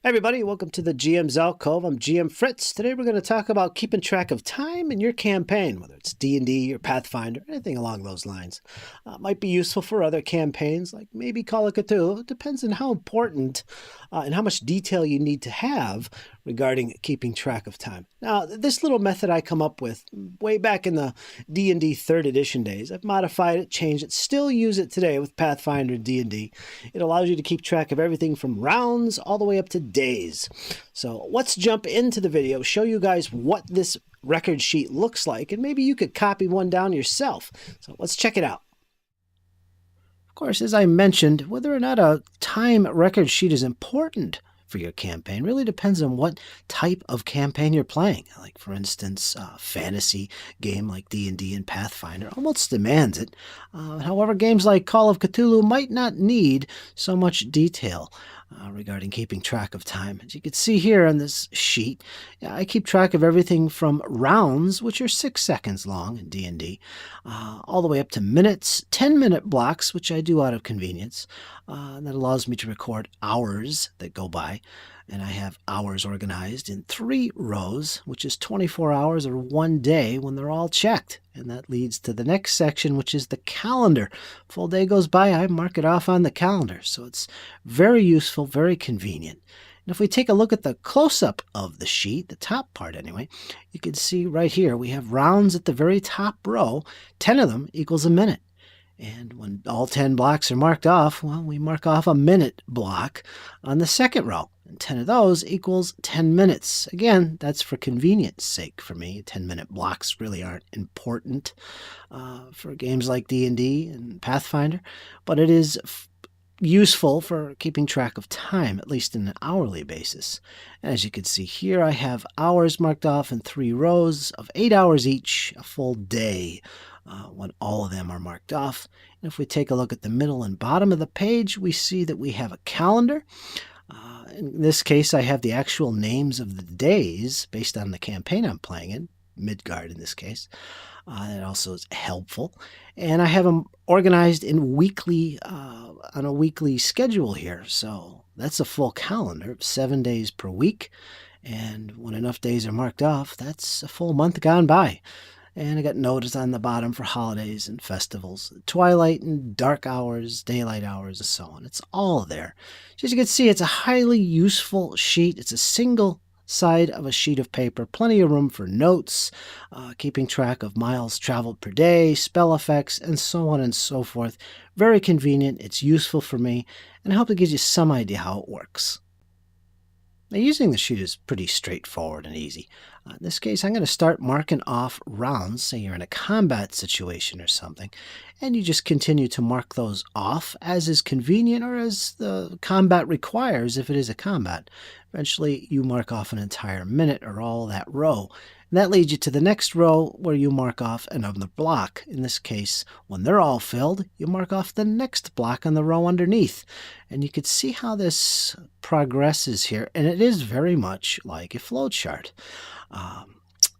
Hey everybody, welcome to the GM's Alcove. I'm GM Fritz. Today we're going to talk about keeping track of time in your campaign, whether it's D&D or Pathfinder, anything along those lines. Might be useful for other campaigns, like maybe Call of Cthulhu. It depends on how important and how much detail you need to have regarding keeping track of time. Now, this little method I come up with way back in the D&D 3rd edition days, I've modified it, changed it, still use it today with Pathfinder and D&D. It allows you to keep track of everything from rounds all the way up to days. So let's jump into the video, show you guys what this record sheet looks like, and maybe you could copy one down yourself. So let's check it out. Of course, as I mentioned, whether or not a time record sheet is important for your campaign really depends on what type of campaign you're playing. Like, for instance, a fantasy game like D&D and Pathfinder almost demands it. However, games like Call of Cthulhu might not need so much detail regarding keeping track of time. As you can see here on this sheet, I keep track of everything from rounds, which are 6 seconds long in D&D, all the way up to minutes, 10-minute blocks, which I do out of convenience. That allows me to record hours that go by. And I have hours organized in 3 rows, which is 24 hours or 1 day when they're all checked. And that leads to the next section, which is the calendar. Full day goes by, I mark it off on the calendar. So it's very useful, very convenient. And if we take a look at the close-up of the sheet, the top part anyway, you can see right here we have rounds at the very top row. 10 of them equals a minute. And when all 10 blocks are marked off, well, we mark off a minute block on the second row. And 10 of those equals 10 minutes. Again, that's for convenience sake for me. 10-minute blocks really aren't important for games like D&D and Pathfinder, but it is useful for keeping track of time, at least in an hourly basis. And as you can see here, I have hours marked off in 3 rows of 8 hours each, a full day. When all of them are marked off. And if we take a look at the middle and bottom of the page, we see that we have a calendar. In this case, I have the actual names of the days based on the campaign I'm playing in, Midgard in this case. That also is helpful. And I have them organized in weekly, on a weekly schedule here. So that's a full calendar of 7 days per week. And when enough days are marked off, that's a full month gone by. And I got notes on the bottom for holidays and festivals, twilight and dark hours, daylight hours, and so on. It's all there. So as you can see, it's a highly useful sheet. It's a single side of a sheet of paper, plenty of room for notes, keeping track of miles traveled per day, spell effects, and so on and so forth. Very convenient. It's useful for me, and I hope it gives you some idea how it works. Now, using the sheet is pretty straightforward and easy. In this case, I'm going to start marking off rounds. Say you're in a combat situation or something, and you just continue to mark those off as is convenient or as the combat requires if it is a combat. Eventually, you mark off an entire minute or all that row. And that leads you to the next row where you mark off another block. In this case, when they're all filled, you mark off the next block on the row underneath. And you can see how this progresses here. And it is very much like a flowchart.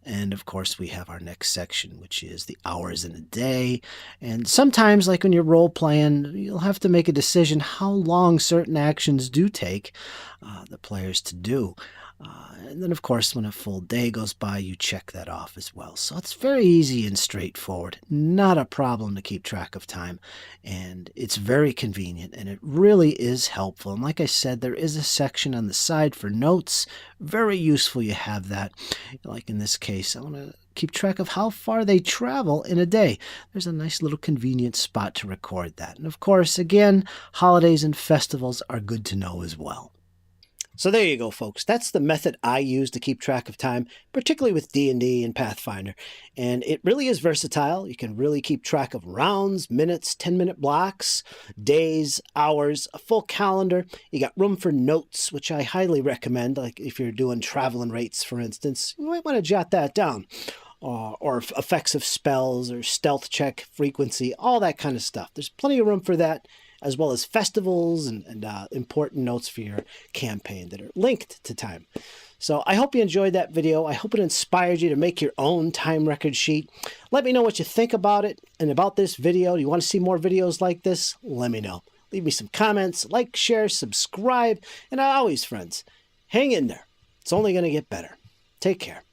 And of course, we have our next section, which is the hours in a day. And sometimes, like when you're role playing, you'll have to make a decision how long certain actions do take the players to do. And then, of course, when a full day goes by, you check that off as well. So it's very easy and straightforward. Not a problem to keep track of time. And it's very convenient, and it really is helpful. And like I said, there is a section on the side for notes. Very useful you have that. Like in this case, I want to keep track of how far they travel in a day. There's a nice little convenient spot to record that. And of course, again, holidays and festivals are good to know as well. So there you go, folks. That's the method I use to keep track of time, particularly with D&D and Pathfinder. And it really is versatile. You can really keep track of rounds, minutes, 10-minute blocks, days, hours, a full calendar. You got room for notes, which I highly recommend. Like if you're doing traveling rates, for instance, you might want to jot that down. Or effects of spells or stealth check frequency, all that kind of stuff. There's plenty of room for that, as well as festivals and important notes for your campaign that are linked to time. So I hope you enjoyed that video. I hope it inspired you to make your own time record sheet. Let me know what you think about it and about this video. Do you want to see more videos like this? Let me know. Leave me some comments, like, share, subscribe, and always, friends, Hang in there. It's only going to get better. Take care.